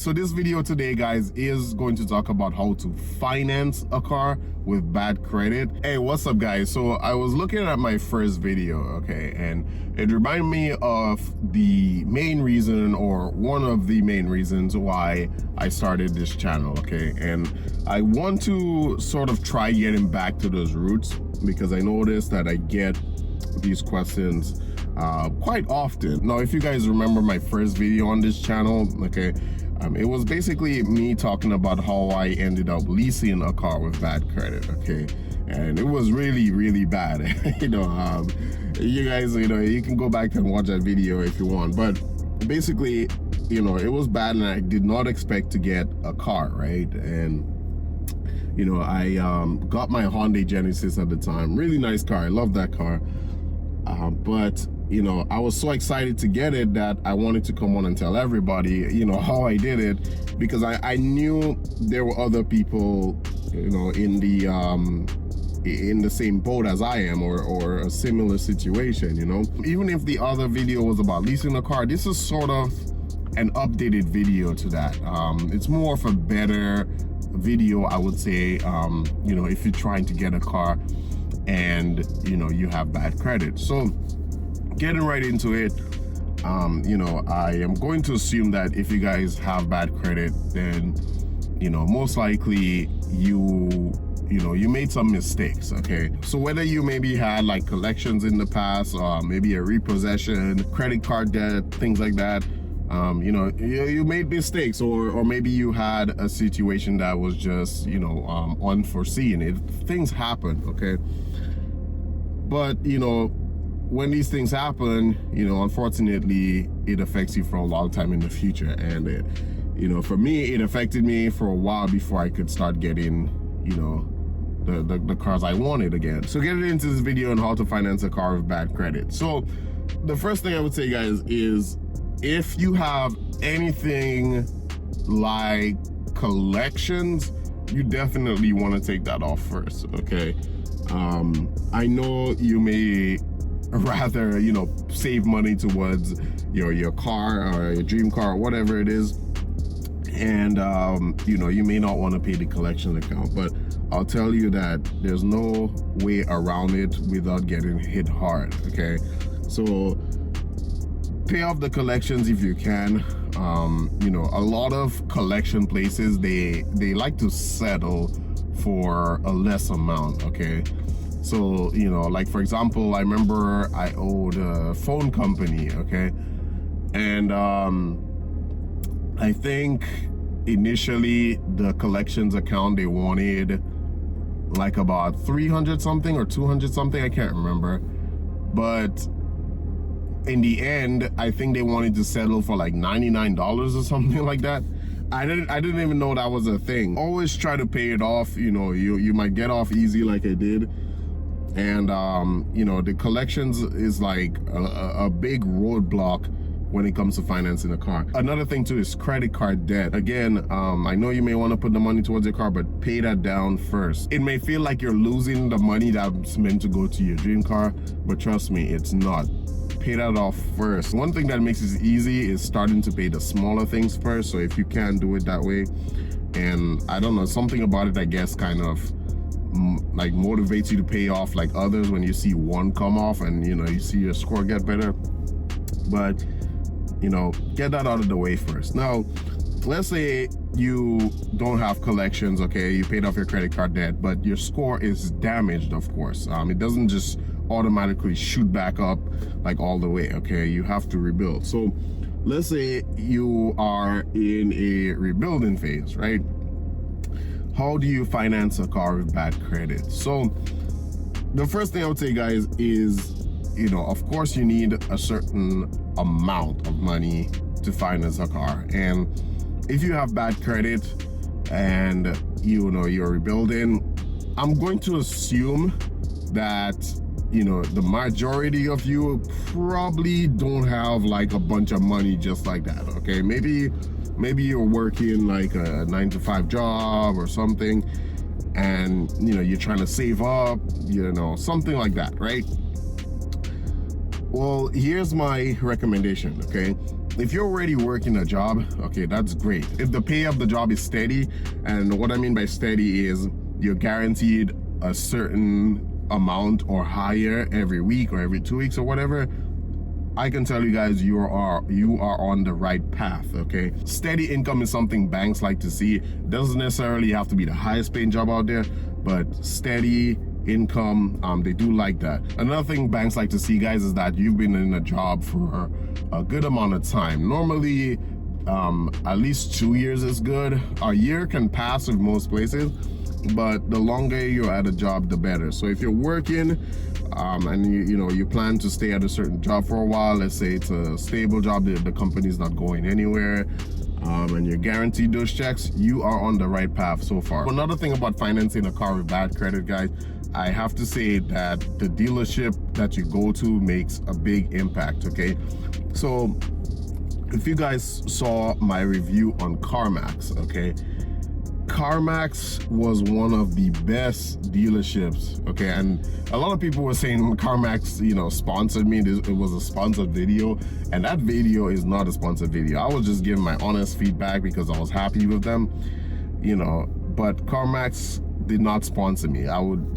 So this video today, guys, is going to talk about how to finance a car with bad credit. Hey, what's up, guys? So I was looking at my first video, okay, and it reminded me of the main reason, or one of the main reasons why I started this channel, okay? And I want to sort of try getting back to those roots, because I noticed that I get these questions quite often. Now, if you guys remember my first video on this channel, okay, it was basically me talking about how I ended up leasing a car with bad credit, okay? And it was really, really bad. You guys, you can go back and watch that video if you want. But basically, it was bad, and I did not expect to get a car, right? And I got my Hyundai Genesis at the time. Really nice car. I love that car. But I was so excited to get it that I wanted to come on and tell everybody, how I did it, because I knew there were other people, in the same boat as I am, or a similar situation, Even if the other video was about leasing a car, this is sort of an updated video to that. It's more of a better video, I would say, if you're trying to get a car and you have bad credit. So getting right into it, I am going to assume that if you guys have bad credit, then most likely you made some mistakes, okay? So whether you maybe had like collections in the past, or maybe a repossession, credit card debt, things like that, you made mistakes, or maybe you had a situation that was just unforeseen. Things happen, okay? But when these things happen, unfortunately, it affects you for a long time in the future. And for me, it affected me for a while before I could start getting the cars I wanted again. So getting into this video on how to finance a car with bad credit. So the first thing I would say, guys, is if you have anything like collections, you definitely want to take that off first, okay? I know you may rather, save money towards your car or your dream car or whatever it is, and you may not want to pay the collection account, but I'll tell you that there's no way around it without getting hit hard, okay? So pay off the collections if you can. A lot of collection places, they like to settle for a less amount, okay? So like, for example, I remember I owed a phone company, okay? And I think initially the collections account, they wanted like about 300 something or 200 something, I can't remember, but in the end, I think they wanted to settle for like $99 or something like that. I didn't even know that was a thing. Always try to pay it off. You might get off easy like I did. And the collections is like a big roadblock when it comes to financing a car. Another thing too is credit card debt. Again, I know you may want to put the money towards your car, but pay that down first. It may feel like you're losing the money that's meant to go to your dream car, but trust me, it's not. Pay that off first. One thing that makes it easy is starting to pay the smaller things first. So if you can do it that way, and I don't know, something about it, I guess, kind of like motivates you to pay off like others when you see one come off and you see your score get better. But get that out of the way first. Now, let's say you don't have collections, okay? You paid off your credit card debt, but your score is damaged, of course. It doesn't just automatically shoot back up like all the way, okay? You have to rebuild. So let's say you are in a rebuilding phase, right? How do you finance a car with bad credit? So the first thing I would say, guys, is of course you need a certain amount of money to finance a car. And if you have bad credit and you're rebuilding, I'm going to assume that the majority of you probably don't have like a bunch of money just like that, okay? Maybe you're working like a 9-to-5 job or something, and you're trying to save up, something like that, right? Well, here's my recommendation, okay? if you're already working a job, okay, that's great. If the pay of the job is steady, and what I mean by steady is you're guaranteed a certain amount or higher every week or every 2 weeks or whatever, I can tell you guys you are on the right path, okay? Steady income is something banks like to see. Doesn't necessarily have to be the highest paying job out there, but steady income, they do like that. Another thing banks like to see, guys, is that you've been in a job for a good amount of time. Normally, at least 2 years is good. A year can pass with most places, but the longer you're at a job, the better. So if you're working, and you plan to stay at a certain job for a while, let's say it's a stable job, the company's not going anywhere, and you're guaranteed those checks, you are on the right path so far. Another thing about financing a car with bad credit, guys, I have to say that the dealership that you go to makes a big impact, okay? So if you guys saw my review on CarMax, okay, CarMax was one of the best dealerships, okay? And a lot of people were saying CarMax, sponsored me. It was a sponsored video, and that video is not a sponsored video. I was just giving my honest feedback because I was happy with them, but CarMax did not sponsor me. I would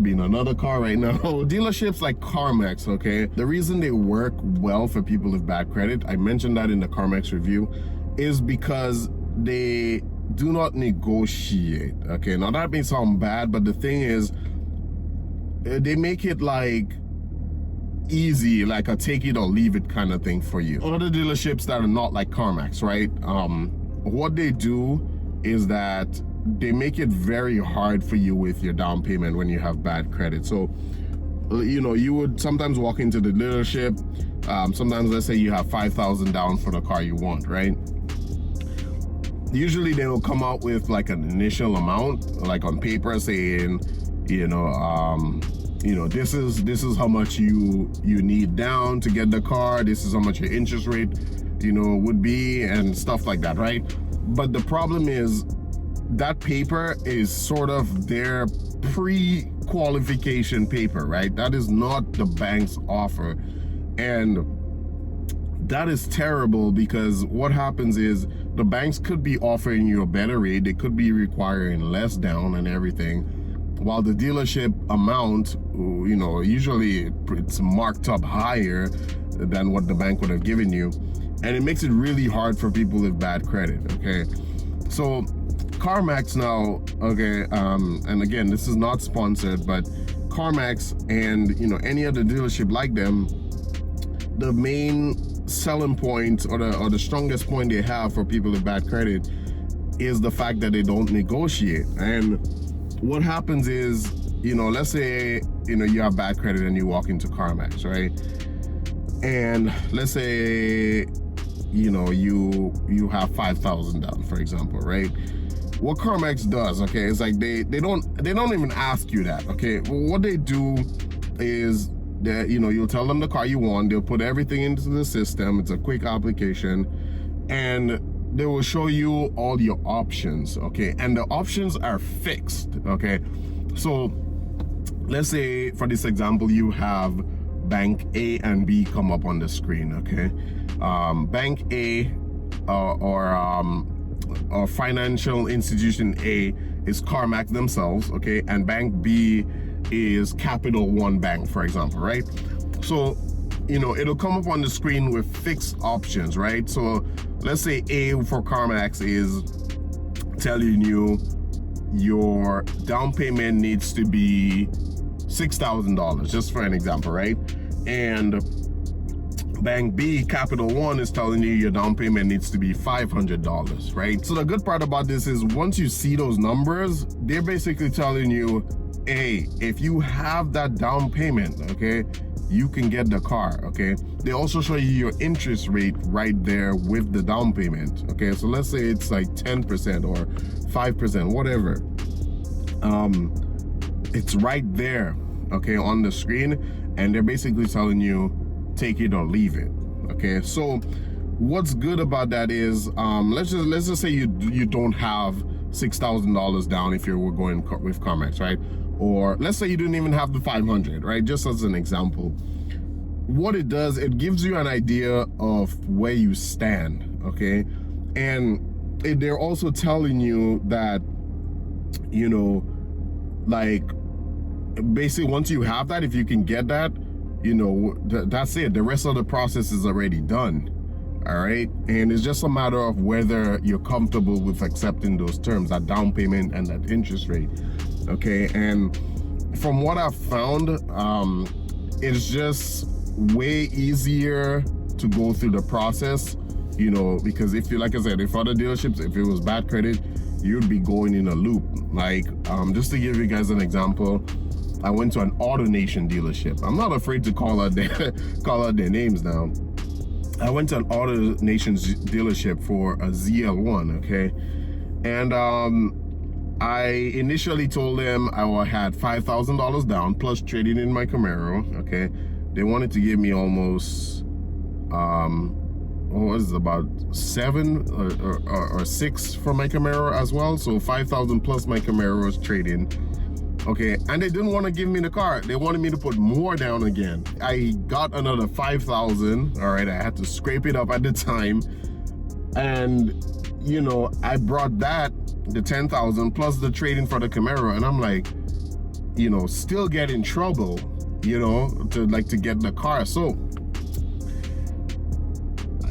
be in another car right now. Dealerships like CarMax, okay, the reason they work well for people with bad credit, I mentioned that in the CarMax review, is because they do not negotiate, okay? Now that may sound bad, but the thing is, they make it like easy, like a take it or leave it kind of thing for you. Other dealerships that are not like CarMax, right? What they do is that they make it very hard for you with your down payment when you have bad credit. So, you would sometimes walk into the dealership, sometimes let's say you have $5,000 down for the car you want, right? Usually they will come out with like an initial amount, like on paper, saying, this is how much you need down to get the car. This is how much your interest rate, would be, and stuff like that, right? But the problem is that paper is sort of their pre-qualification paper, right? That is not the bank's offer, and that is terrible, because what happens is the banks could be offering you a better rate, they could be requiring less down and everything, while the dealership amount, usually it's marked up higher than what the bank would have given you, and it makes it really hard for people with bad credit, okay? So CarMax now, okay, and again, this is not sponsored, but CarMax and any other dealership like them, the main selling point or the strongest point they have for people with bad credit is the fact that they don't negotiate. And what happens is, let's say you have bad credit and you walk into CarMax, right? And let's say you have $5,000 down, for example, right? What CarMax does, okay, is like they don't even ask you that, okay? Well, what they do is that you'll tell them the car you want, they'll put everything into the system, it's a quick application, and they will show you all your options, okay? And the options are fixed, okay? So let's say for this example you have bank A and B come up on the screen, okay? Bank A or financial institution A is CarMax themselves, okay? And bank B is Capital One Bank, for example, right? So, it'll come up on the screen with fixed options, right? So let's say A for CarMax is telling you your down payment needs to be $6,000, just for an example, right? And Bank B, Capital One, is telling you your down payment needs to be $500, right? So the good part about this is once you see those numbers, they're basically telling you, hey, if you have that down payment, okay, you can get the car, okay? They also show you your interest rate right there with the down payment, okay? So let's say it's like 10% or 5%, whatever. It's right there, okay, on the screen, and they're basically telling you, take it or leave it, okay? So what's good about that is, let's just say you don't have $6,000 down if you were going with CarMax, right? Or let's say you didn't even have the 500, right? Just as an example. what it does, it gives you an idea of where you stand, okay? And they're also telling you that, you know, like, basically once you have that, if you can get that, you know, that's it. The rest of the process is already done. All right, and it's just a matter of whether you're comfortable with accepting those terms, that down payment and that interest rate. Okay, and from what I've found, it's just way easier to go through the process, you know, because if you, like I said, if other dealerships, if it was bad credit, you'd be going in a loop. Like, just to give you guys an example, I went to an AutoNation dealership. I'm not afraid to call out their names now. I went to an AutoNation dealership for a ZL1, okay? And I initially told them I had $5,000 down plus trading in my Camaro, okay? They wanted to give me almost, what was it, about 7 or 6 for my Camaro as well. So 5,000 plus my Camaro's trading. Okay, and they didn't want to give me the car. They wanted me to put more down again. I got another 5,000. All right, I had to scrape it up at the time. And, you know, I brought that, the 10,000 plus the trading for the Camaro. And I'm like, you know, still get in trouble, you know, to get the car. So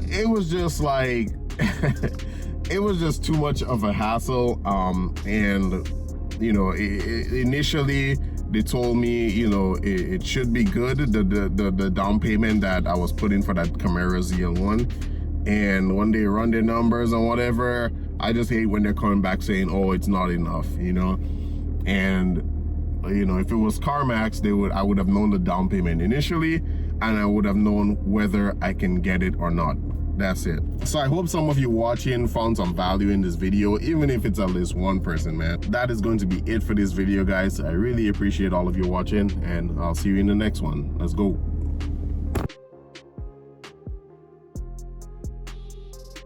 it was just like, it was just too much of a hassle. And, you know, initially they told me, you know, it should be good, the down payment that I was putting for that Camaro ZL1. And when they run their numbers and whatever, I just hate when they're coming back saying, oh, it's not enough, you know. And, you know, if it was CarMax, I would have known the down payment initially, and I would have known whether I can get it or not. That's it. So I hope some of you watching found some value in this video, even if it's at least one person, man. That is going to be it for this video, guys. I really appreciate all of you watching, and I'll see you in the next one. Let's go.